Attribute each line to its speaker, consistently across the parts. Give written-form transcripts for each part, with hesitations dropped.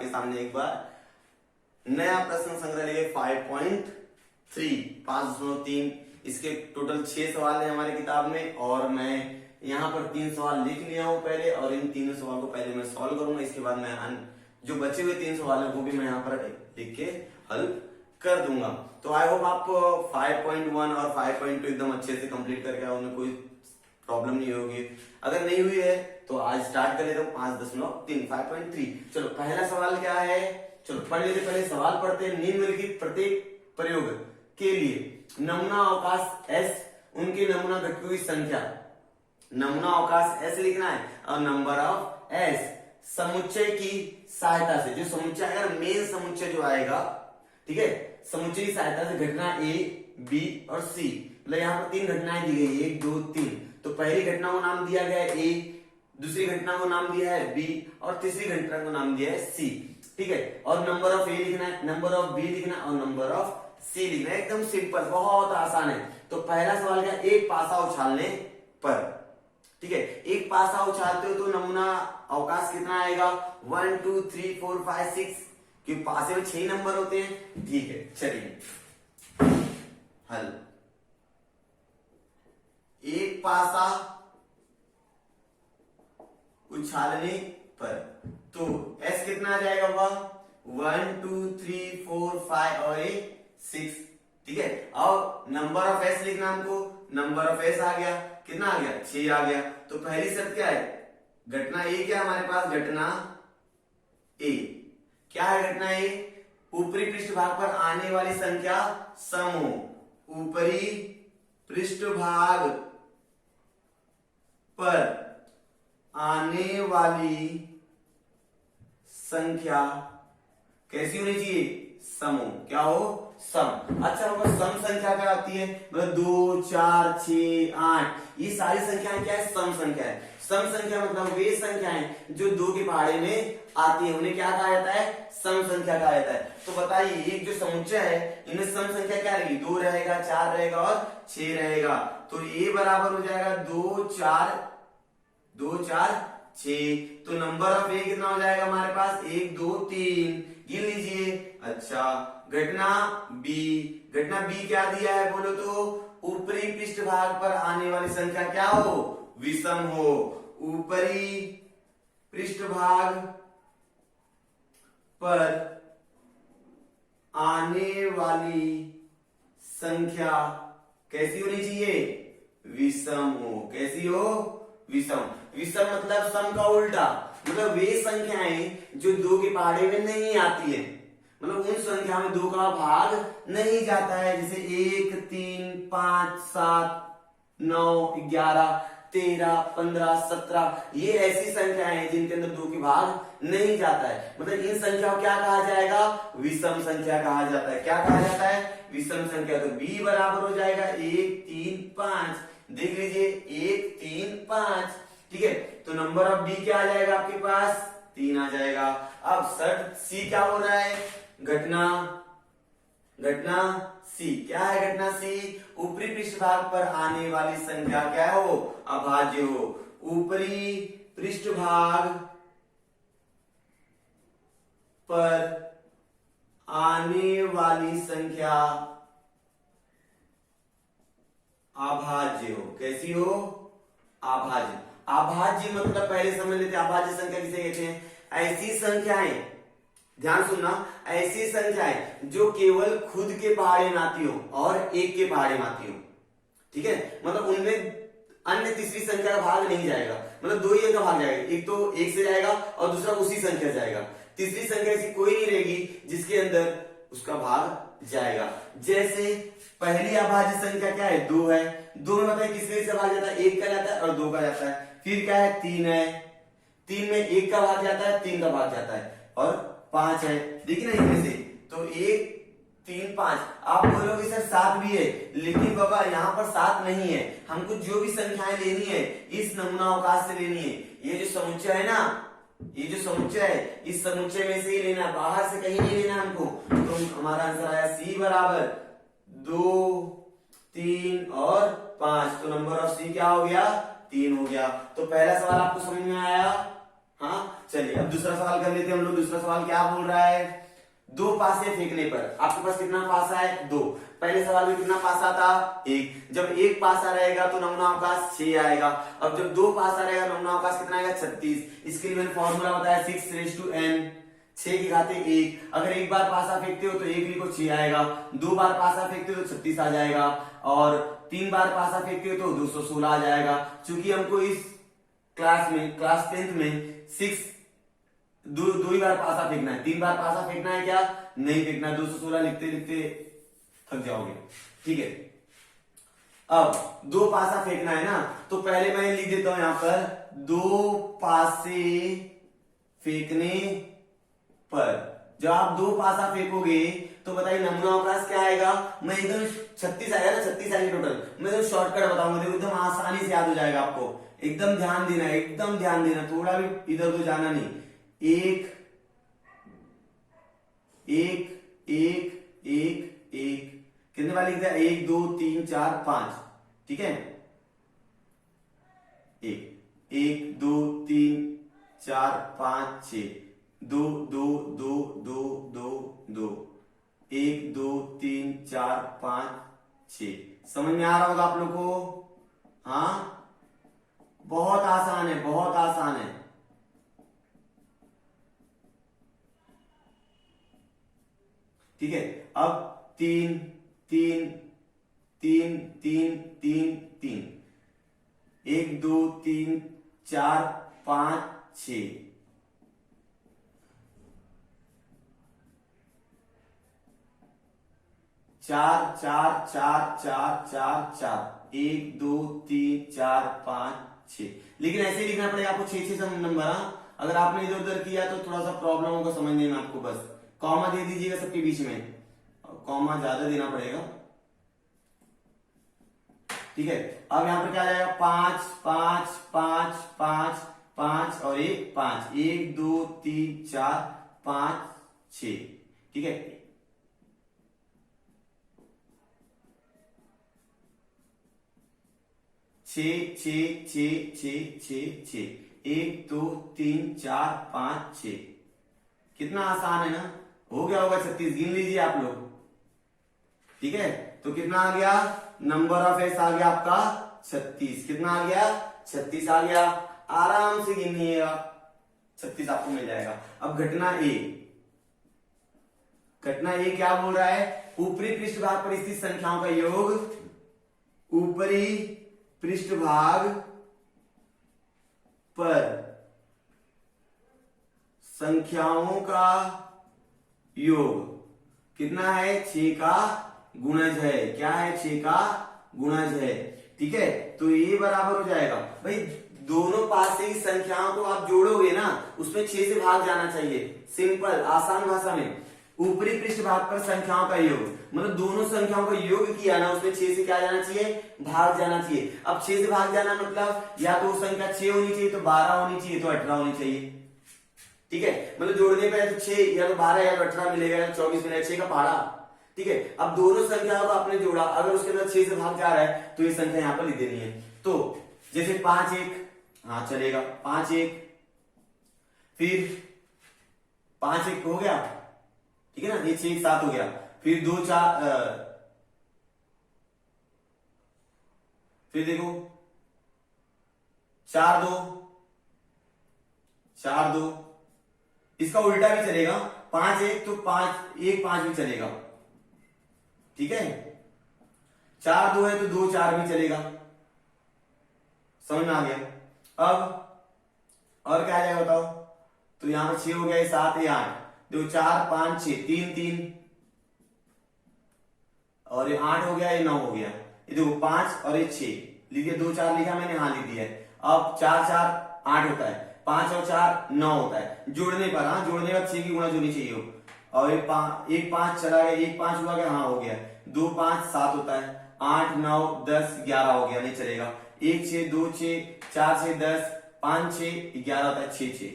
Speaker 1: आपके सामने एक बार नया प्रश्न संग्रह 5.3 5.3 इसके टोटल 6 सवाल है हमारी किताब में और मैं यहाँ पर 3 सवाल लिख लिया हूँ पहले और इन तीनों सवाल को पहले मैं सॉल्व करूंगा। इसके बाद मैं जो बचे हुए 3 सवाल है वो भी मैं यहाँ पर लिख के हल कर दूंगा। तो आई होप आपको 5.1 और 5.2 एकदम अच्छे से कंप्लीट करके आओ, उन्हें कोई प्रॉब्लम नहीं होगी। अगर नहीं हुई है तो आज स्टार्ट कर लेता हूँ 5.3 5.3। चलो पहला सवाल क्या है, चलो पढ़ लेते। पहले सवाल पढ़ते हैं। निम्नलिखित प्रत्येक प्रयोग के लिए नमूना अवकाश S उनके नमूना घटकों की संख्या, नमूना अवकाश S लिखना है और नंबर ऑफ S समुच्चय की सहायता से, जो समुच्चय अगर मेन समुच्चय जो आएगा, ठीक है, समुच्चय की सहायता से घटना A, B और C, मतलब यहाँ पर 3 घटनाएं दी गई, 1 2 3। तो पहली घटना को नाम दिया गया है A, दूसरी घटना को नाम दिया है B और तीसरी घटना को नाम दिया है C, ठीक है। और नंबर ऑफ A लिखना है, नंबर ऑफ B लिखना है और नंबर ऑफ C लिखना है। एकदम सिंपल, बहुत आसान है। तो पहला सवाल क्या, एक पासा उछालने पर, ठीक है, एक पासा उछालते हो तो नमूना अवकाश कितना आएगा 1 2 3 4 5 6, क्योंकि पासे में 6 नंबर होते हैं, ठीक है। चलिए हल, एक पासा उछालने पर तो S कितना आ जाएगा वह 1 2 3 4 5 और 6, ठीक है। और नंबर ऑफ S लिखना हमको, नंबर ऑफ S आ गया, कितना आ गया 6 आ गया। तो पहली शर्त क्या है, घटना A क्या हमारे पास, घटना A क्या है, घटना A ऊपरी पृष्ठभाग पर आने वाली संख्या सम हो, ऊपरी पृष्ठभाग पर आने वाली संख्या कैसी होनी चाहिए, सम हो, क्या हो, सम। अच्छा होगा, सम संख्या क्या होती है, मतलब 2 4 6 8, ये सारी संख्याएं क्या है, सम संख्या है। सम संख्या मतलब वे संख्याएं जो 2 के पहाड़े में आती है, उन्हें क्या कहा जाता है, सम संख्या कहा जाता है। तो बताइए, एक जो समुच्चय है इनमें सम संख्या क्या रहेगी, 2 रहेगा, 4 रहेगा और 6 रहेगा। तो ये बराबर हो जाएगा 2 4 6। तो नंबर ऑफ A कितना हो जाएगा हमारे पास, 1 2 3, गिन लीजिए। अच्छा, घटना B क्या दिया है बोलो तो, ऊपरी पृष्ठभाग पर आने वाली संख्या क्या हो, विषम हो, ऊपरी पृष्ठभाग पर आने वाली संख्या कैसी होनी चाहिए, विषम हो, कैसी हो, विषम। विषम मतलब सम का उल्टा, मतलब वे संख्याएं जो 2 के पहाड़े में नहीं आती है, मतलब उन संख्या में 2 का भाग नहीं जाता है, जैसे 1 3 5 7 9 11 13 15 17, ये ऐसी संख्याएं हैं जिनके अंदर 2 के भाग नहीं जाता है, मतलब इन संख्याओं को क्या कहा जाएगा, विषम संख्या कहा जाता है। क्या कहा जाता है, विषम संख्या। तो B बराबर हो जाएगा 1 3 5, देख लीजिए 1 3 5, ठीक है। तो नंबर ऑफ B क्या आ जाएगा आपके पास, 3 आ जाएगा। अब शर्त C क्या हो रहा है, घटना C क्या है, घटना C ऊपरी पृष्ठभाग पर आने वाली संख्या क्या हो, अभाज्य हो, ऊपरी पृष्ठभाग पर आने वाली संख्या अभाज्य हो, कैसी हो, अभाज्य। अभाज्य मतलब पहले समझ लेते हैं अभाज्य संख्या किसे कहते हैं, ऐसी संख्याएं, ध्यान सुनना, ऐसी संख्याएं जो केवल खुद के पहाड़े में आती हो और एक के पहाड़े में आती हो, ठीक है, मतलब उनमें अन्य तीसरी संख्या का भाग नहीं जाएगा, मतलब 2 ही का भाग जाएगा, एक तो 1 से जाएगा और दूसरा उसी संख्या जाएगा, तीसरी संख्या ऐसी कोई नहीं रहेगी जिसके अंदर उसका भाग जाएगा। जैसे पहली अभाज्य संख्या क्या है, 2 है, 2 में बताइए किसके से भाग जाता है, 1 का जाता है और 2 का जाता है। फिर क्या है, 3 है, 3 में 1 का भाग जाता है, 3 का भाग जाता है और 5 है, देखिए ना इनमें से, तो 1 3 5। आप बोलोगे सर 7 भी है, लेकिन बाबा यहाँ पर 7 नहीं है, हमको जो भी संख्याएं लेनी है इस नमूना अवकाश से लेनी है। ये जो समुच्चय है ना, ये जो समुच्चय है इस समुच्चय में से ही लेना, बाहर से कहीं नहीं लेना हमको। तो हमारा आंसर आया C बराबर 2 3 और 5। तो नंबर ऑफ C क्या हो गया, 3 हो गया। तो पहला सवाल आपको समझ में आया, हाँ। चलिए अब दूसरा सवाल कर लेते हैं हम लोग। दूसरा सवाल क्या बोल रहा है, दो पासे फेंकने पर आपके पास कितना पासा है, दो। पहले सवाल में कितना पासा था, एक। जब एक पासा रहेगा तो नमूना अवकाश 6 आएगा। अब जब दो पासा रहेगा नमूना अवकाश कितना आएगा, 36। इसके लिए मैंने फॉर्मूला बताया 6n, 6 की घाते 1। अगर एक बार पासा फेंकते हो तो एक लिखो 6 आएगा, दो बार पासा फेंकते हो तो 36 आ जाएगा, और 3 बार पासा फेंकते हो तो 216 आ जाएगा। चूंकि हमको इस क्लास 10th में 6 दो ही बार पासा फेंकना है, 3 बार पासा फेंकना है क्या, नहीं फेंकना। 216 लिखते लिखते थक जाओगे, ठीक है। अब दो पासा फेंकना है ना, तो पहले मैं लिख देता हूं यहां पर, दो पासे फेंकने पर। जब आप दो पासा फेंकोगे तो बताइए नमूना अवकाश क्या आएगा, मैं एकदम 36 आएगा ना, 36 आएगी टोटल। मैं एकदम शॉर्टकट बताऊंगा, देखो एकदम आसानी से याद हो जाएगा आपको। एकदम ध्यान देना, एकदम ध्यान देना, थोड़ा भी इधर उधर जाना नहीं। एक एक एक एक एक कितने बार लिखते हैं, 1 2 3 4 5, ठीक है। 1 2 3 4 5 6, 2 2 2 2 2 2, 1 2 3 4 5 6। समझ में आ रहा होगा आप लोग को, हाँ बहुत आसान है, बहुत आसान है। ठीक है, अब 3 3 3 3 3 3, 1 2 3 4 5 6, 4 4 4 4 4 4, 1 2 3 4 5 6। लेकिन ऐसे ही लिखना पड़ेगा आपको 6 नंबर। हाँ, अगर आपने इधर उधर किया तो थोड़ा सा प्रॉब्लम होगा समझने में आपको। बस कॉमा दे दीजिएगा सबके बीच में, कॉमा ज्यादा देना पड़ेगा, ठीक है। अब यहां पर क्या आ जाएगा, 5 5 5 5 5 और 1 5, 1 2 3 4 5 6, ठीक है। छः छः छः छः छः छः, 1 2 3 4 5 6। कितना आसान है ना, हो गया होगा 36, गिन लीजिए आप लोग, ठीक है। तो कितना आ गया, नंबर ऑफ एस आ गया आपका 36। कितना आ गया, 36 आ गया। आराम से गिनिएगा, 36 आपको मिल जाएगा। अब घटना ए, घटना ए क्या बोल रहा है, ऊपरी पृष्ठभाग पर स्थित संख्याओं का योग, ऊपरी पृष्ठभाग पर संख्याओं का योग कितना है, 6 का गुणज है। क्या है, 6 का गुणज है, ठीक है। तो ये बराबर हो जाएगा, भाई दोनों पास से ही संख्याओं को आप जोड़ोगे ना, उसमें 6 से भाग जाना चाहिए। सिंपल आसान भाषा में, ऊपरी पृष्ठभाग पर संख्याओं का योग, मतलब दोनों संख्याओं का योग किया ना, उसमें 6 से क्या जाना चाहिए, भाग जाना चाहिए। अब 6 से भाग जाना मतलब या तो संख्या 6 होनी चाहिए, तो 12 होनी चाहिए, तो 18 होनी चाहिए, ठीक है। मतलब जोड़ने पे तो 6 या तो 12 या तो 18 मिलेगा, या 24 मिलेगा, 6 का पहाड़ा, ठीक है। अब दोनों संख्याओं को आपने जोड़ा, अगर उसके अंदर 6 से भाग जा रहा है तो ये संख्या यहां पर लिख देनी है। तो जैसे 5 1, हाँ चलेगा, 5 1, फिर 5 1 हो गया, ठीक है ना, ये 6 7 हो गया, फिर 2 4, फिर देखो 4 2 4 2, इसका उल्टा भी चलेगा, 5 1 तो 5 1 5 भी चलेगा, ठीक है। 4 2 है तो 2 4 भी चलेगा, समझ में आ गया। अब और क्या आ जाएगा बताओ, तो यहां पर 6 हो गया, 7 है 8, देखो 4 5 6, 3 3, और ये 8 हो गया, ये 9 हो गया, ये देखो 5 और ये 6 लिखिए, 2 4 लिखा मैंने, हाँ लिख दिया है। अब 4 4 8 होता है, 5 और 4 9 होता है, जोड़ने पर, हाँ जोड़ने पर 6 की गुणा होनी चाहिए हो। और एक 5 चला गया, 1 5 हुआ गया, हाँ हो गया, 2 5 7 होता है, 8 9 10 11 हो गया, नहीं चलेगा। 1 6 2 6 4 6 10, 5 6 11 होता है, 6 6,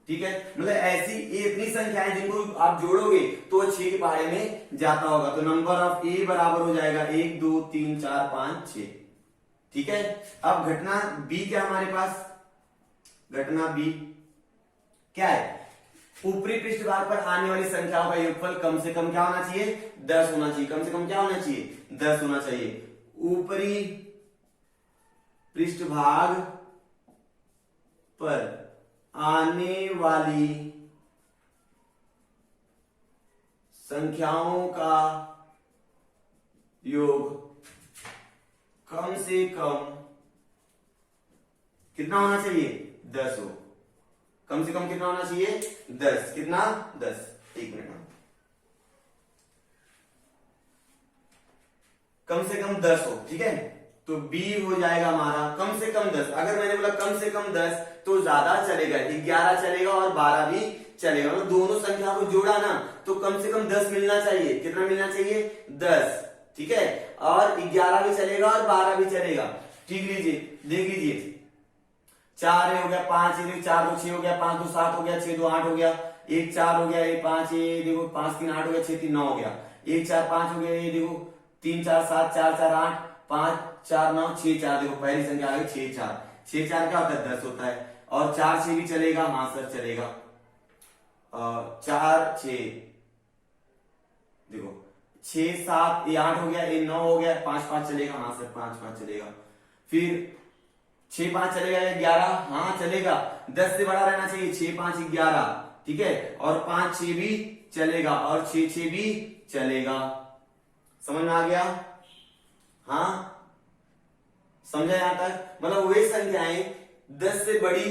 Speaker 1: ठीक है। मतलब ऐसी इतनी संख्याएं जिनको आप जोड़ोगे तो 6 के पहाड़े में जाता होगा। तो नंबर ऑफ ए बराबर हो जाएगा 1 2 3 4 5 6, ठीक है। अब घटना बी क्या हमारे पास, घटना बी क्या है, ऊपरी पृष्ठभाग पर आने वाली संख्याओं का योगफल कम से कम क्या होना चाहिए, 10 होना चाहिए। कम से कम क्या होना चाहिए, 10 होना चाहिए। ऊपरी पृष्ठभाग पर आने वाली संख्याओं का योग कम से कम कितना होना चाहिए, 10 हो। कम से कम कितना होना चाहिए, 10। कितना, 10। एक मिनट, कम से कम 10 हो, ठीक है। तो बी हो जाएगा हमारा कम से कम 10। अगर मैंने बोला कम से कम 10 तो ज्यादा चलेगा, 11 चलेगा और 12 भी चलेगा। तो दोनों संख्या को जोड़ा ना तो कम से कम 10 मिलना चाहिए। कितना मिलना चाहिए, 10, ठीक है। और 11 भी चलेगा और 12 भी चलेगा। ठीक लीजिए, देख लीजिए, 4 हो गया, 5 4 2 6 हो गया, 5 2 7 हो गया, 6 2 8 हो गया, 1 4 हो गया, 1 5 देखो 5 3 8 हो गया, 6 3 9 हो गया, 1 4 5 हो गया, ये देखो 3 4 7 4 4 8 5 4 9 6 4, देखो पहली संख्या आ गई 6 4। 6 4 क्या होता है, 10 होता है। और 4 6 भी चलेगा, हाँ सर चलेगा। 4 6 देखो 6 7 ये 8 हो गया, ये 9 हो गया, 5 5 चलेगा, हाँ सर 5 5 चलेगा। फिर 6 5 चलेगा, 11, हाँ चलेगा। 10 से बड़ा रहना चाहिए, 6 5 11, ठीक है। और 5 6 भी चलेगा और 6 6 भी चलेगा। समझ में आ गया, हाँ समझा यहां तक। मतलब वही संख्याएं 10 से बड़ी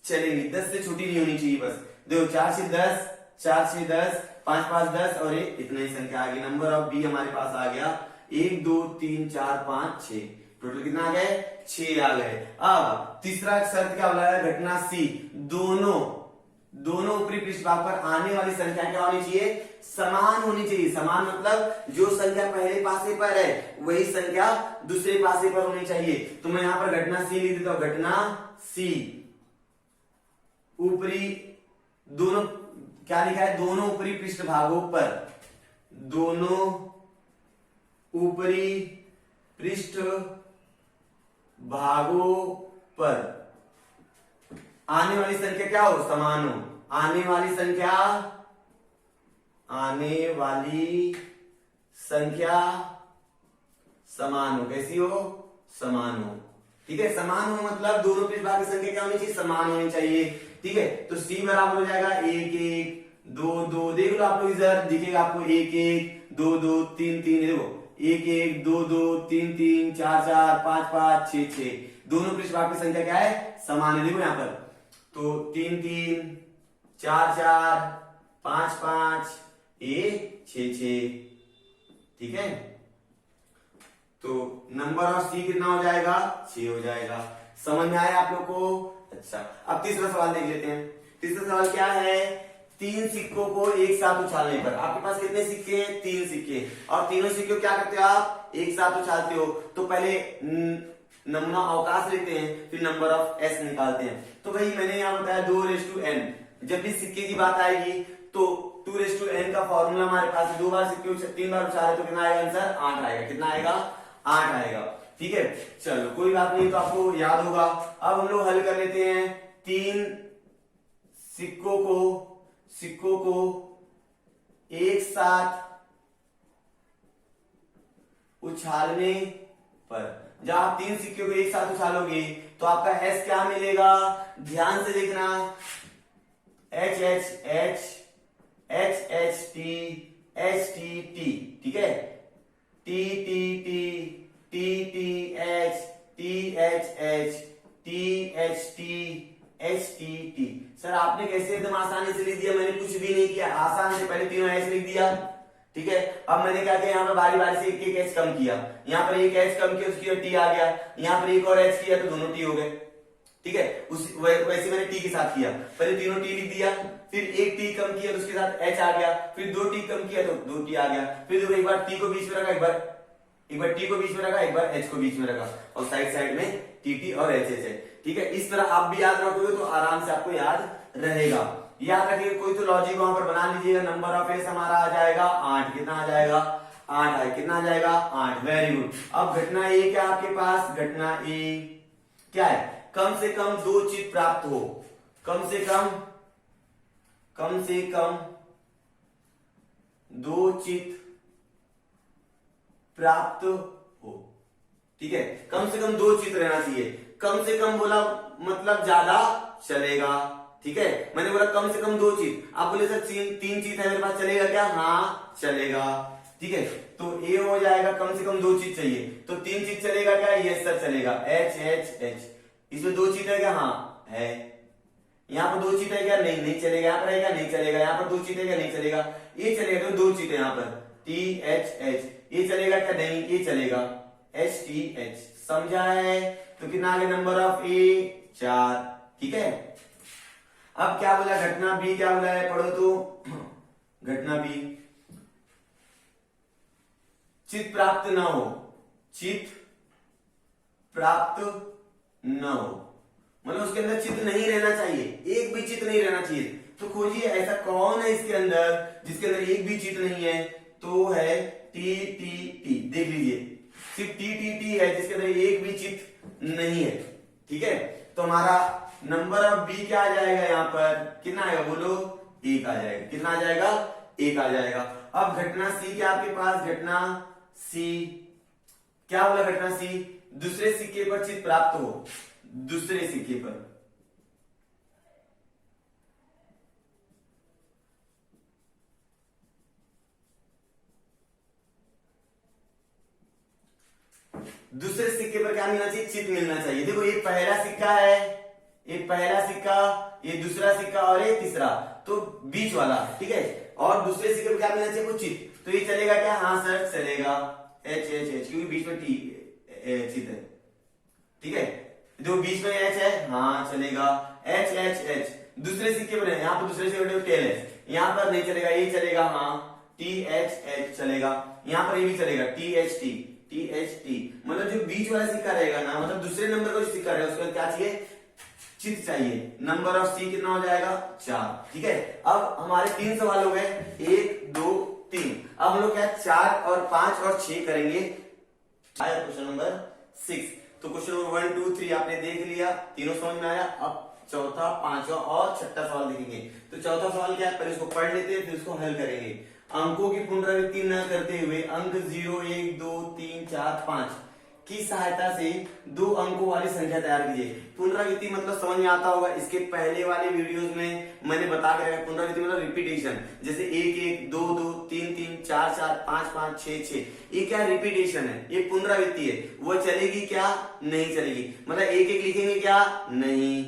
Speaker 1: चलेंगी, 10 से छोटी नहीं होनी चाहिए। बस देखो 4 से 10, 4 से 10, 5 5 10 और एक इतना ही संख्या आ गई। नंबर ऑफ बी हमारे पास आ गया 1 2 3 4 5 6। टोटल कितना आ गए, 6 आ गए। अब तीसरा शर्त क्या बोला है, घटना सी, दोनों ऊपरी पृष्ठभाग पर आने वाली संख्या क्या होनी चाहिए, समान होनी चाहिए। समान मतलब जो संख्या पहले पासे पर है वही संख्या दूसरे पासे पर होनी चाहिए। तो मैं यहां पर घटना सी लिख देता हूं। घटना सी, ऊपरी दोनों क्या लिखा है, दोनों ऊपरी पृष्ठभागों पर, दोनों ऊपरी पृष्ठ भागों पर आने वाली संख्या क्या हो, समान हो। आने वाली संख्या समान हो। कैसी हो, समान हो, ठीक है। समान हो मतलब दोनों पृष्ठभाग की संख्या क्या होनी चाहिए, समान होनी चाहिए, ठीक है। तो सी बराबर हो जाएगा 1 1 2 2, देख लो आप लोग इधर दिखेगा आपको 1 1 2 2 3 3, देखो 1 1 2 2 3 3 4 4 5 5 6 6। दोनों पृष्ठभाग की संख्या क्या है, समान है। देखो यहाँ पर तो 3 3 4 4 5 5 6 6, ठीक है। तो नंबर ऑफ सी कितना हो जाएगा, 6 हो जाएगा। समझ में आया आप लोग को। अच्छा, अब तीसरा सवाल देख लेते हैं। तीसरा सवाल क्या है, 3 सिक्कों को एक साथ उछालने पर, आपके पास कितने सिक्के हैं, 3 सिक्के, और तीनों सिक्कों क्या करते हो आप, एक साथ उछालते हो। तो पहले नमूना अवकाश लेते हैं, फिर नंबर ऑफ एस निकालते हैं। तो भाई मैंने यहाँ बताया 2:n। जब भी सिक्के की बात आएगी तो 2:n का फॉर्मूला हमारे पास 2 बार सिक्के 3 बार उछाले तो कितना आएगा आंसर, 8 आएगा। कितना आएगा, 8 आएगा, ठीक है। चलो कोई बात नहीं, तो आपको याद होगा। अब हम लोग हल कर लेते हैं। 3 सिक्कों को एक साथ उछालने पर, जब आप 3 सिक्कों को एक साथ उछालोगे तो आपका एस क्या मिलेगा, ध्यान से देखना, H H H H H T H T T, ठीक है। T T T T T H T H H T H T H T T. Sir आपने कैसे एकदम आसानी से लिख दिया, मैंने कुछ भी नहीं किया, आसान से पहले तीनों एच लिख दिया, ठीक है। अब मैंने क्या किया, यहाँ पर बारी बारी से एक एक एच कम किया, यहाँ पर एक एच कम किया उसकी टी आ गया, यहाँ पर एक और एच किया तो दोनों टी हो गए, ठीक है। वैसे मैंने टी के साथ किया, पहले तीनों टी लिख दिया, फिर एक टी कम किया तो उसके साथ एच आ गया, फिर 2 टी कम किया तो 2 टी आ गया, फिर देखो एक बार टी को बीच में रखा, एक बार टी को बीच में रखा, एक बार एच को बीच में रखा, और साइड साइड में टी टी और एच एच है, ठीक है। इस तरह आप भी याद रखोगे तो आराम से आपको याद रहेगा। याद रखिए, कोई तो लॉजिक वहां पर बना लीजिएगा। नंबर ऑफ एस हमारा आ जाएगा 8। कितना आ जाएगा, 8 है। कितना आ जाएगा, 8। Very good. अब घटना ए क्या आपके पास, घटना ए क्या है, कम से कम 2 चित प्राप्त हो, कम से कम 2 चित प्राप्त हो, ठीक है। कम से कम 2 चित रहना चाहिए। कम से कम बोला मतलब ज्यादा चलेगा, ठीक है। मैंने बोला कम से कम 2 चित, आप बोले सर 3 चित है मेरे पास, चलेगा क्या? हाँ चलेगा, ठीक है। तो ए हो जाएगा कम से कम 2 चित चाहिए, तो 3 चित चलेगा क्या? यस सर चलेगा। एच एच एच, इसमें 2 चित है क्या? हाँ है। यहाँ पर 2 चित है क्या? नहीं, नहीं चलेगा। यहाँ पर है क्या? नहीं चलेगा। यहाँ पर 2 चित है क्या? नहीं चलेगा। ये चलेगा, तो 2 चित है यहाँ पर, टी एच एच। ये चलेगा क्या? नहीं, ये चलेगा, एच टी एच। समझा है? तो कितना आ गया? नंबर ऑफ ए 4, ठीक है। अब क्या बोला? घटना बी क्या बोला है, पढ़ो तो। घटना बी, चित प्राप्त न हो, चित प्राप्त न हो, मतलब उसके अंदर चित नहीं रहना चाहिए, एक भी चित नहीं रहना चाहिए। तो खोजिए ऐसा कौन है इसके अंदर जिसके अंदर एक भी चित नहीं है, तो है टी टी टी। देख लीजिए, सिर्फ टी टी टी है जिसके अंदर एक भी चित नहीं है, ठीक है। तो हमारा नंबर ऑफ बी क्या आ जाएगा? यहाँ पर कितना आएगा बोलो? 1 आ जाएगा। कितना आ जाएगा? 1 आ जाएगा। अब घटना सी क्या आपके पास? घटना सी क्या बोला? घटना सी, दूसरे सिक्के पर चित प्राप्त हो, दूसरे सिक्के पर, दूसरे सिक्के पर क्या मिलना चाहिए? चित मिलना चाहिए। देखो ये पहला सिक्का है, ये पहला सिक्का, ये दूसरा सिक्का और ये तीसरा, तो बीच वाला, ठीक है। और दूसरे सिक्के पर क्या मिलना चाहिए? कुछ चित। तो ये चलेगा क्या? हाँ सर चलेगा, एच एच एच, क्योंकि बीच में टी चित है, ठीक है। जो बीच में एच है, हाँ चलेगा, एच एच एच। दूसरे सिक्के पर है, यहाँ पर दूसरे सिक्के पर टेल है, यहाँ पर नहीं चलेगा, ये चलेगा, हाँ टी एच एच चलेगा। यहाँ पर ये भी चलेगा, T H T, T H T. मतलब जो बीच वाला सिक्का रहेगा ना, मतलब दूसरे नंबर का जो सिक्का रहेगा उसके क्या चाहिए? चित चाहिए। नंबर ऑफ सी कितना हो जाएगा? 4, ठीक है। अब हमारे 3 सवाल हो गए, 1 2 3। अब हम लोग क्या 4 और 5 और 6 करेंगे। Question number 6। तो क्वेश्चन नंबर 1 2 3 आपने देख लिया, तीनों समझ में आया। अब चौथा, पांचवा और छठा सवाल देखेंगे। तो चौथा सवाल क्या है, पहले इसको पढ़ लेते हैं, फिर इसको हल करेंगे। अंकों की पुनरावृत्ति न करते हुए अंक 0 1 2 3 4 5 की सहायता से 2 अंकों वाली संख्या तैयार कीजिए। पुनरावृत्ति मतलब समझ में आता होगा, इसके पहले वाले वीडियोस में मैंने बता के रखा। पुनरावृत्ति मतलब रिपीटेशन, जैसे 1 1 2 2 3 3 4 4 5 5 6 6, ये क्या रिपीटेशन है, ये पुनरावृत्ति है। वो चलेगी क्या? नहीं चलेगी। मतलब 1 1 लिखेंगे क्या? नहीं।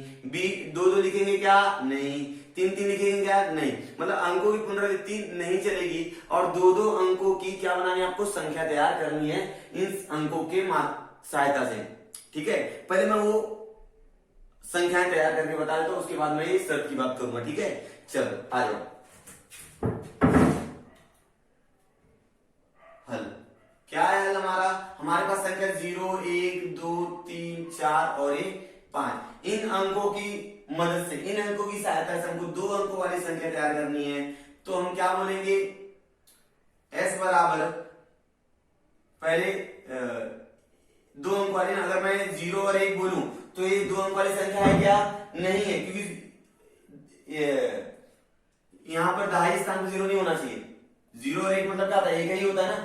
Speaker 1: 2 2 लिखेंगे क्या? नहीं। 3 3 लिखेंगे क्या? नहीं। मतलब अंकों की पुनरावृत्ति नहीं चलेगी, और 2 2 अंकों की क्या बनानी है आपको? संख्या तैयार करनी है इन अंकों के सहायता से, ठीक है। पहले मैं वो संख्याएं तैयार करके बता देता हूं, उसके बाद मैं ये शर्त की बात करूंगा, ठीक है। चलो आ जाओ। हल क्या है? हल हमारे पास संख्या 0 1 2 3 4 और 5। इन अंकों की मदद से, इन अंकों की सहायता से हमको 2 अंकों वाली संख्या तैयार करनी है। तो हम क्या बोलेंगे? s बराबर पहले 2 अंक वाली ना, अगर मैं 0 और 1 बोलूं तो ये 2 अंक वाली संख्या है क्या? नहीं है, क्योंकि यहाँ पर दहाई स्थान पर 0 नहीं होना चाहिए। 0 और 1 मतलब क्या होता है? 1 ही होता है ना,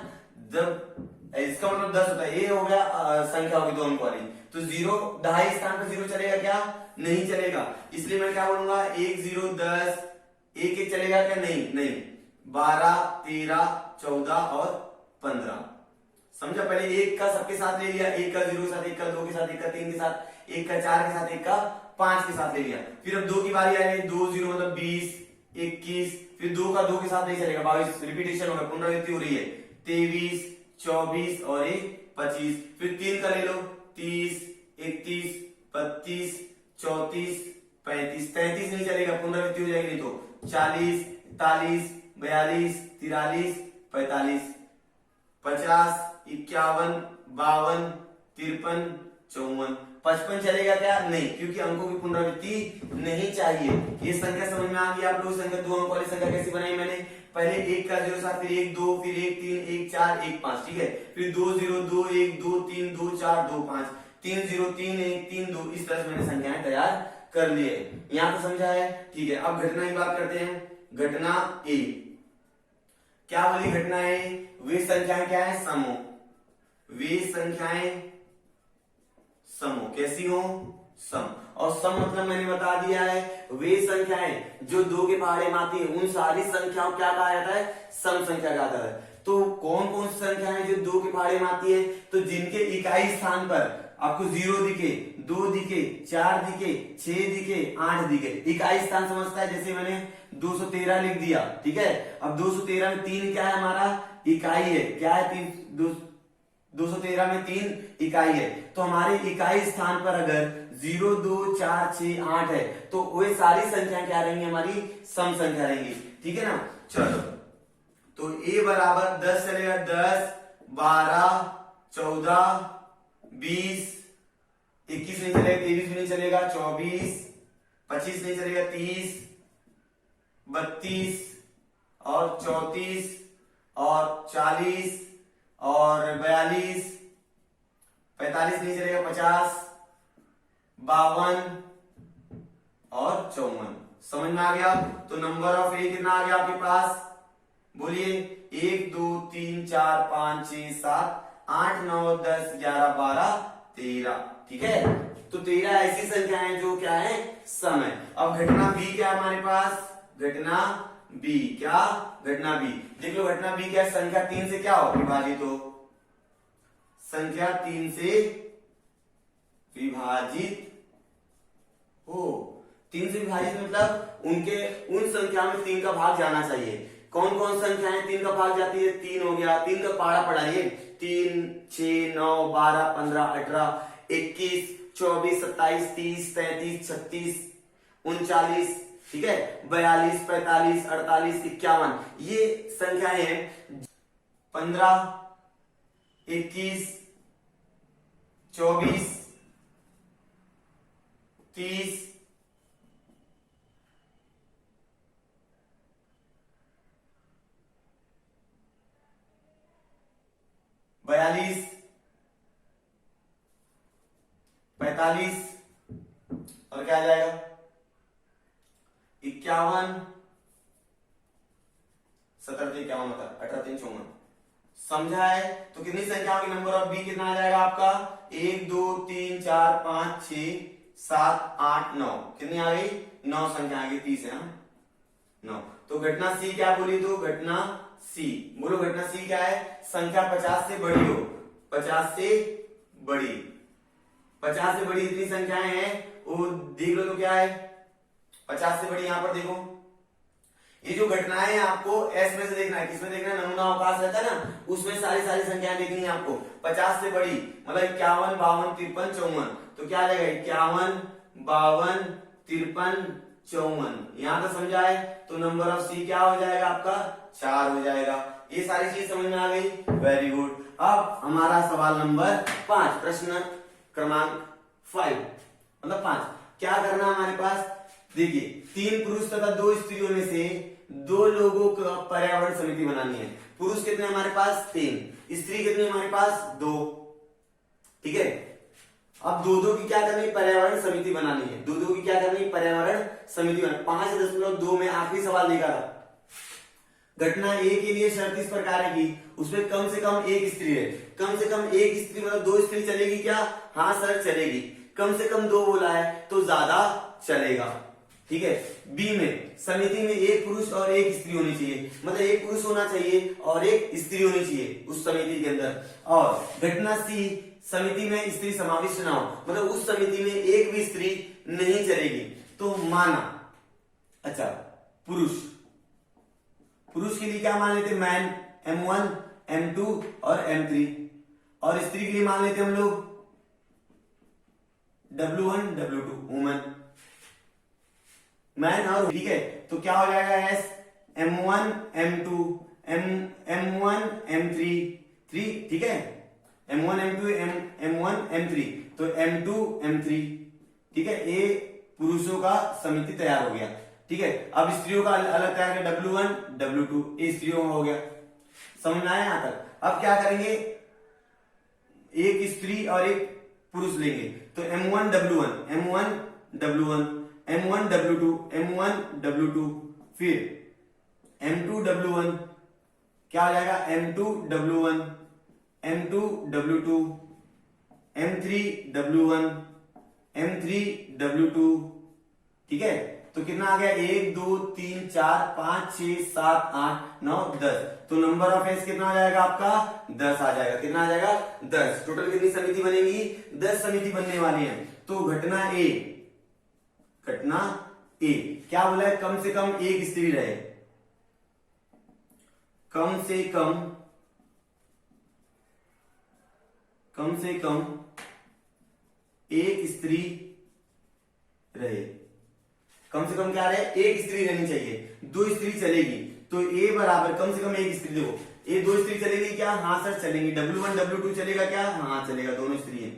Speaker 1: जब इसका मतलब 10 होता है। ये हो गया संख्या होगी 2 अंक वाली, तो 0 दहाई स्थान पर 0 चलेगा क्या? नहीं चलेगा। इसलिए मैं क्या बोलूंगा? 1 0 10, 1 1 चलेगा क्या? नहीं नहीं। 12 13 14 और 15। समझा? पहले 1 का सबके साथ ले लिया, 1 का 0 के साथ, 1 का 2 के साथ, 1 का 3 के साथ, 1 का 4 के साथ, 1 का 5 के साथ ले लिया। फिर अब 2 की बारी आई, 2 0 मतलब 20 21, फिर 2 का 2 के साथ नहीं चलेगा, 22। रिपीटेशन होगा, पुनरावृत्ति हो रही है। 23 24 और 25। फिर 3 का ले लो, 30 31 32 34 35। 33 नहीं चलेगा, पुनरावृत्ति हो जाएगी नहीं तो। 40 41 42 43 45 50 51 52 53 54 55 चलेगा क्या? नहीं, क्योंकि अंकों की पुनरावृत्ति नहीं चाहिए। ये संख्या समझ में आ गई आप लोग? संख्या 2 अंक वाली संख्या कैसी बनाई मैंने? पहले 1 का 0 साथ, फिर 1 2, फिर 1 3 1 4 1 5, ठीक है। फिर 2 0 2 1 2 3 2 4 2 5। 3 0 3 1 3 2 इस तरह से मैंने संख्याएं तैयार कर लिए। यहां तो समझा है, ठीक है। अब घटना की बात करते हैं। घटना ए क्या बोली? घटना ए वे संख्याएं क्या है? सम हो। वे संख्याएं सम हो। कैसी हो? सम। और सम मतलब मैंने बता दिया है, वे संख्याएं जो 2 के पहाड़े में आती है उन सारी संख्याओं क्या कहा जाता है? सम संख्या कहा जाता है। तो कौन कौन सी संख्याएं जो 2 के पहाड़े में आती है? तो जिनके इकाई स्थान पर आपको 0 दिखे, 2 दिखे, 4 दिखे, 6 दिखे, 8 दिखे, इकाई स्थान समझता है। जैसे मैंने 213 लिख दिया, ठीक है। अब 213 में 3 क्या है? हमारा इकाई है। क्या है? 213 में 3 इकाई है। तो हमारे इकाई स्थान पर अगर 0 2 4 6 8 है तो वे सारी संख्या क्या रहेंगी? हमारी सम संख्या रहेंगी, ठीक है ना। चलो, तो a बराबर 10 चलेगा, 10 12 14 20 21 नहीं चलेगा, 23 भी नहीं चलेगा, 24 25 नहीं चलेगा, 30 32 और 34 और 40 और 42 45 नहीं चलेगा, 50 52 और 54। समझ में आ गया? तो नंबर ऑफ ए कितना आ गया आपके पास? बोलिए। 1 2 3 4 5 6 7 8 9 10 11 12 13, ठीक है। तो 13 ऐसी संख्याएं जो क्या है? सम है। अब घटना बी क्या है हमारे पास? घटना बी क्या? घटना बी देख लो। घटना बी क्या है? संख्या 3 से क्या हो? विभाजित हो। संख्या 3 से विभाजित हो। 3 से विभाजित मतलब उनके उन संख्या में 3 का भाग जाना चाहिए। कौन कौन संख्याएं 3 का भाग जाती है? 3 हो गया, 3 का पहाड़ा पढ़ाइए। 3 6 9 12 15 18 21 24 27 30 33 36 39, ठीक है, 42 45 48 51 ये संख्याएं हैं। 15 21 24 30 42 45 और क्या आ जाएगा? 51 17 3 51 मतलब 18 3 54। समझा है? तो कितनी संख्याओं की नंबर ऑफ बी कितना आ जाएगा आपका? 1 2 3 4 5 6 7 8 9। कितनी आ गई? 9 संख्या आ गई। 30 है ना, 9। तो घटना सी क्या बोली? तो घटना सी बोलो। घटना सी क्या है? संख्या 50 से बड़ी हो। 50 से बड़ी, 50 से बड़ी जितनी संख्याएं हैं वो देख लो। तो क्या है? 50 से बड़ी। यहां पर देखो, ये जो घटनाएं हैं आपको एस में से देखना है। किसमें देखना है? नमूना अवकाश रहता है ना, उसमें सारी संख्याएं देखनी है आपको। 50 से बड़ी मतलब 51 52 53 54। तो क्या आ जाएगा? 51 52 53 54। यहां तक समझा है? तो नंबर ऑफ सी क्या हो जाएगा आपका? 4 हो जाएगा। ये सारी चीज समझ में आ गई? Very good. अब हमारा सवाल नंबर 5, प्रश्न क्रमांक 5 मतलब 5। क्या करना हमारे पास? देखिए, 3 पुरुष तथा 2 स्त्रियों में से 2 लोगों का पर्यावरण समिति बनानी है। पुरुष कितने हमारे पास? 3। स्त्री कितने हमारे पास? 2, ठीक है। अब 2-2 की क्या करनी है? पर्यावरण समिति बनानी है। 2-2 की क्या करनी है? पर्यावरण समिति बनानी। 5.2 में आखिरी सवाल देखा था। घटना ए के लिए शर्त इस प्रकार है कि उसमें कम से कम एक स्त्री है। कम से कम एक स्त्री मतलब 2 स्त्री चलेगी क्या? हाँ सर चलेगी। कम से कम 2 बोला है तो ज्यादा चलेगा, ठीक है। बी में समिति में एक पुरुष और एक स्त्री होनी चाहिए, मतलब एक पुरुष होना चाहिए और एक स्त्री होनी चाहिए उस समिति के अंदर। और घटना सी, समिति में स्त्री समाविष्ट ना हो, मतलब उस समिति में एक भी स्त्री नहीं चलेगी। तो माना, अच्छा पुरुष के लिए क्या मान लेते? मैन M1 M2 और M3। और स्त्री के लिए मान लेते हम लोग W1 W2 वुमन। मैन और, ठीक है। तो क्या हो जाएगा? S M1 M2 M1 M3 3, ठीक है। M1 M2 M1 M3 तो M2 M3, ठीक है। ये पुरुषों का समिति तैयार हो गया, ठीक है। अब स्त्रियों का अलग तैयार करें, W1 W2, ये स्त्रियों का हो गया। समझ में आया यहां तक? अब क्या करेंगे? एक स्त्री और एक पुरुष लेंगे तो M1W1, M1W1, M1W2, M1W2, फिर M2W1 क्या हो जाएगा, M2W1, M2W2, M3W1, M3W2। ठीक है, तो कितना आ गया, 1 2 3 4 5 6 7 8 9 10। तो नंबर ऑफ एज कितना आ जाएगा आपका, 10 आ जाएगा। कितना आ जाएगा, 10। टोटल कितनी समिति बनेगी, 10 समिति बनने वाली है। तो घटना ए, घटना ए क्या बोला है, कम से कम एक स्त्री रहे, कम से कम एक स्त्री रहे। कम से कम क्या रहे, एक स्त्री रहनी चाहिए, 2 स्त्री चलेगी। तो ए बराबर कम से कम एक स्त्री, देखो ए 2 स्त्री चलेगी क्या, हाँ सर चलेंगी। W1 W2 चलेगा क्या, हाँ चलेगा, दोनों स्त्री है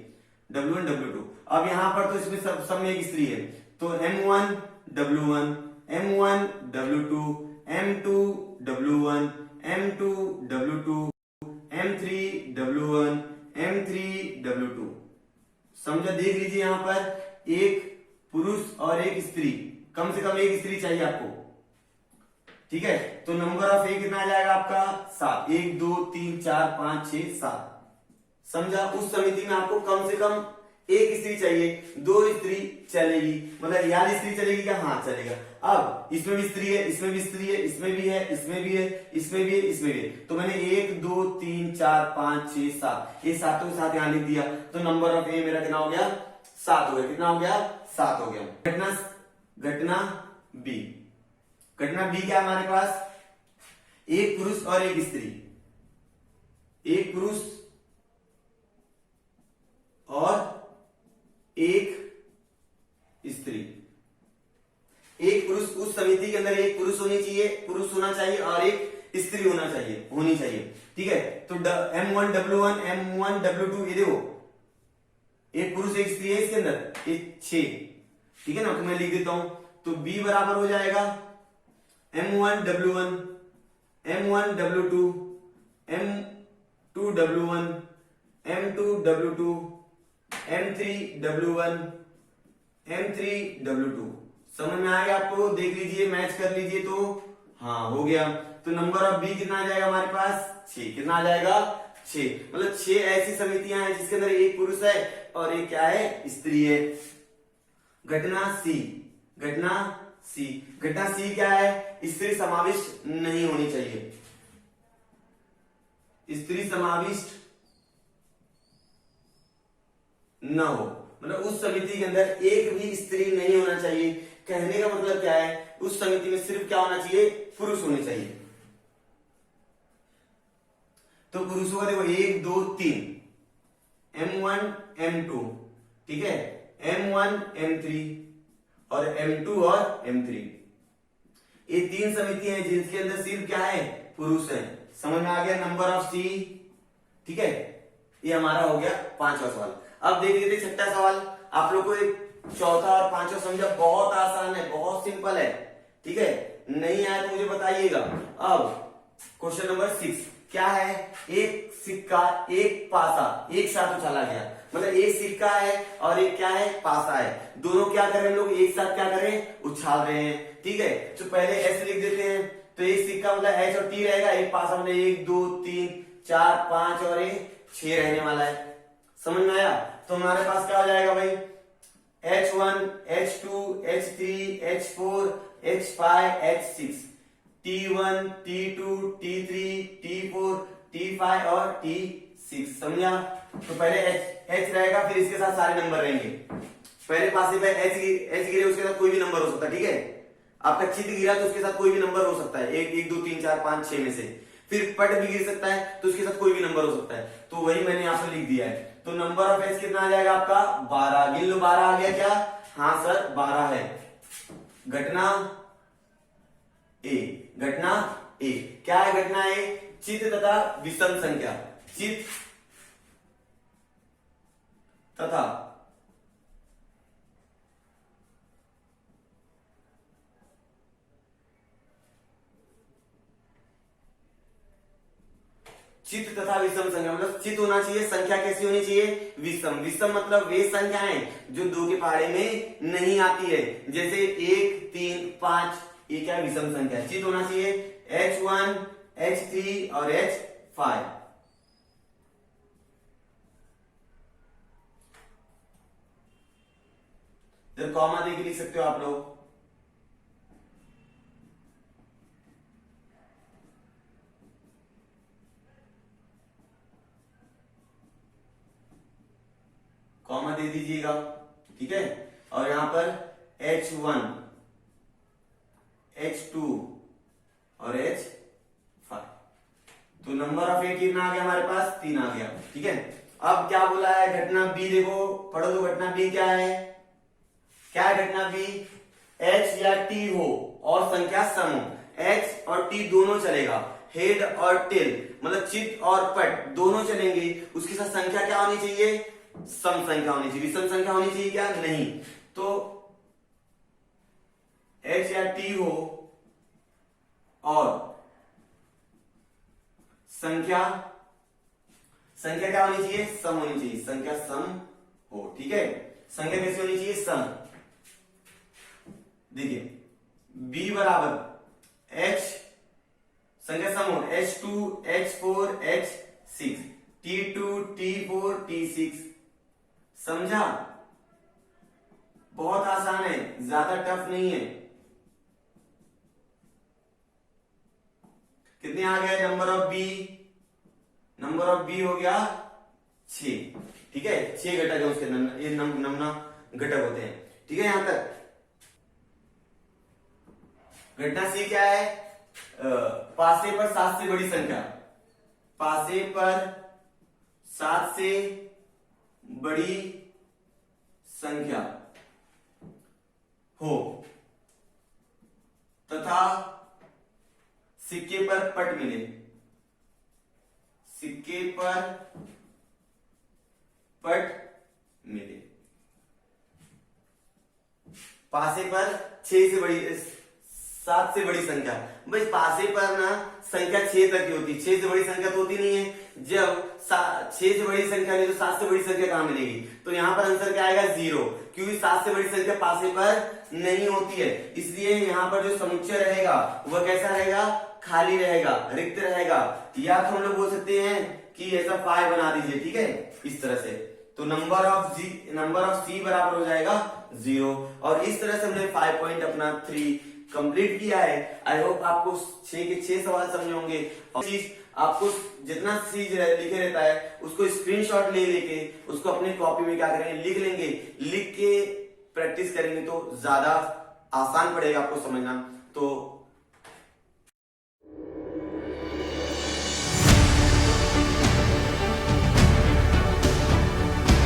Speaker 1: W1 W2। अब यहां पर तो इसमें सब में एक स्त्री है, तो M1 W1, M1 W2, M2 W1, M2 W2, M3 W1, M3 W2। समझो, देख लीजिए यहां पर एक पुरुष और एक स्त्री, कम से कम एक स्त्री चाहिए आपको। ठीक है, तो नंबर ऑफ ए कितना आ जाएगा आपका, 7। 1 2 3 4 5 6 7। समझा, उस समिति में आपको कम से कम एक स्त्री चाहिए, 2 स्त्री चलेगी, मतलब यार स्त्री चलेगी क्या, हाँ चलेगा। अब इसमें भी स्त्री है, इसमें भी स्त्री है, इसमें भी है, इसमें भी है, इसमें भी है, इसमें भी है। तो मैंने 1 2 3 4 5 6 7 ये सातों के साथ यहां लिख दिया। तो नंबर ऑफ ए मेरा कितना हो गया, 7 हो गया। कितना हो गया, 7 हो गया। घटना बी, घटना बी क्या हमारे पास, एक पुरुष और एक स्त्री, एक पुरुष और एक स्त्री। एक पुरुष, उस समिति के अंदर एक पुरुष होनी चाहिए, पुरुष होना चाहिए और एक स्त्री होनी चाहिए। ठीक है, तो M1 W1, M1 W2, ये देखो एक पुरुष एक स्त्री है इसके अंदर, ये 6। ठीक है ना, तो मैं लिख देता हूं। तो B बराबर हो जाएगा M1 W1, M1 W2, M2 W1, M2 W2, M3 W1, M3 W2। समझ में आएगा आपको, देख लीजिए, मैच कर लीजिए, तो हाँ हो गया। तो नंबर ऑफ बी कितना आ जाएगा हमारे पास, 6। कितना आ जाएगा, 6। मतलब 6 ऐसी समितियां हैं जिसके अंदर एक पुरुष है और एक क्या है, स्त्री है। घटना सी, घटना सी, घटना सी क्या है, स्त्री समाविष्ट नहीं होनी चाहिए, स्त्री समाविष्ट न हो, मतलब उस समिति के अंदर एक भी स्त्री नहीं होना चाहिए। कहने का मतलब क्या है, उस समिति में सिर्फ क्या होना चाहिए, पुरुष होने चाहिए। तो पुरुषों का देखो 1 2 3, M1 M2, ठीक है, M1 M3 और M2 और M3। ये 3 समितियां हैं जिनके अंदर सिर्फ क्या है, पुरुष है। समझ में आ गया, नंबर ऑफ सी। ठीक है, ये हमारा हो गया 5वां सवाल। अब देख लेते 6ठा सवाल। आप लोग को एक चौथा और 5वां समझा, बहुत आसान है, बहुत सिंपल है। ठीक है, नहीं आया तो मुझे बताइएगा। अब क्वेश्चन नंबर 6 क्या है, एक सिक्का एक पासा एक साथ उछाला गया, मतलब एक सिक्का है और एक क्या है, पासा है। दोनों क्या कर रहे हैं, हम लोग एक साथ क्या कर रहे हैं, उछाल रहे हैं। ठीक है, तो पहले एस लिख देते हैं। तो एक सिक्का मतलब एच और टी रहेगा, एक पासा मतलब 1 2 3 4 5 और 6 रहने वाला है। समझ में आया, तो हमारे पास क्या हो जाएगा भाई, H1 H2 H3 H4 H5 H6, T1 T2 T3 T4 T5 और T6। समझा, तो पहले H रहेगा, फिर इसके साथ सारे नंबर रहेंगे। पहले पासे पे H गिरे, उसके साथ कोई भी नंबर हो सकता है। ठीक है, आपका चित गिरा तो उसके साथ कोई भी नंबर हो सकता है, 1 2 3 4 5 6 में से। फिर पट भी गिर सकता है तो उसके साथ कोई भी नंबर हो सकता है, तो वही मैंने यहां पर लिख दिया है। तो नंबर ऑफ एच कितना आ जाएगा आपका, 12। गिन लो, 12 आ गया क्या, हाँ सर 12 है। घटना ए, घटना ए क्या है, घटना ए चित तथा विषम संख्या, चित तथा चित तथा विषम संख्या, मतलब चित होना चाहिए, संख्या कैसी होनी चाहिए, विषम। विषम मतलब वे संख्याएं जो 2 के पहाड़े में नहीं आती है, जैसे 1, 3, 5, ये क्या है, विषम संख्या। चित होना चाहिए H1, H3 और H5। इधर कॉमा देके लिख सकते हो आप लोग। कॉमा दे दीजिएगा, ठीक है। और यहां पर H1, H2 और H5। तो नंबर ऑफ 8 कितना आ गया हमारे पास, 3 आ गया, ठीक है। अब क्या बोला है, घटना बी देखो, पढ़ो तो घटना बी क्या है, क्या है घटना बी, H या T हो और संख्या सम हो, H और T दोनों चलेगा, हेड और टेल मतलब चित और पट दोनों चलेंगे, उसके साथ संख्या क्या होनी चाहिए, सम संख्या होनी चाहिए। विषम संख्या होनी चाहिए क्या, नहीं। तो H या T हो और संख्या क्या होनी चाहिए, सम होनी चाहिए, संख्या सम हो, ठीक है। संख्या कैसी होनी चाहिए, सम। देखिए B बराबर H, संख्या सम हो, H2, H4, H6, T2, T4, T6। समझा, बहुत आसान है, ज्यादा टफ नहीं है। कितने आ गए, number of B, number of B हो गया 6, ठीक है। 6 घटक है उसके अंदर, ये नमूना घटक होते हैं, ठीक है। यहां तक घटना सी क्या है, पासे पर 7 से बड़ी संख्या, पासे पर 7 से बड़ी संख्या हो तथा सिक्के पर पट मिले, सिक्के पर पट मिले। पासे पर 6 से बड़ी 7 से बड़ी संख्या, बस पासे पर ना संख्या 6 तक की होती है, 6 से बड़ी संख्या तो होती नहीं है। जब 6 से बड़ी संख्या नहीं तो 7 से बड़ी संख्या कहां मिलेगी, तो यहां पर आंसर क्या आएगा, 0, क्योंकि 7 से बड़ी संख्या पासे पर नहीं होती है। इसलिए यहां पर जो समुच्चय रहेगा वह कैसा रहेगा, खाली रहेगा, रिक्त रहेगा। या तो हम लोग बोल सकते हैं कि ऐसा 5 बना दीजिए, ठीक है, इस तरह से। तो नंबर ऑफ सी बराबर हो जाएगा 0। और इस तरह से हमने 5 पॉइंट अपना 3 कंप्लीट किया है। आई होप आपको 6 के 6 सवाल समझे होंगे। और चीज आपको जितना चीज लिखे रहता है उसको स्क्रीनशॉट ले लेके उसको अपनी कॉपी में क्या करेंगे, लिख लेंगे, लिख के प्रैक्टिस करेंगे तो ज्यादा आसान पड़ेगा आपको समझना। तो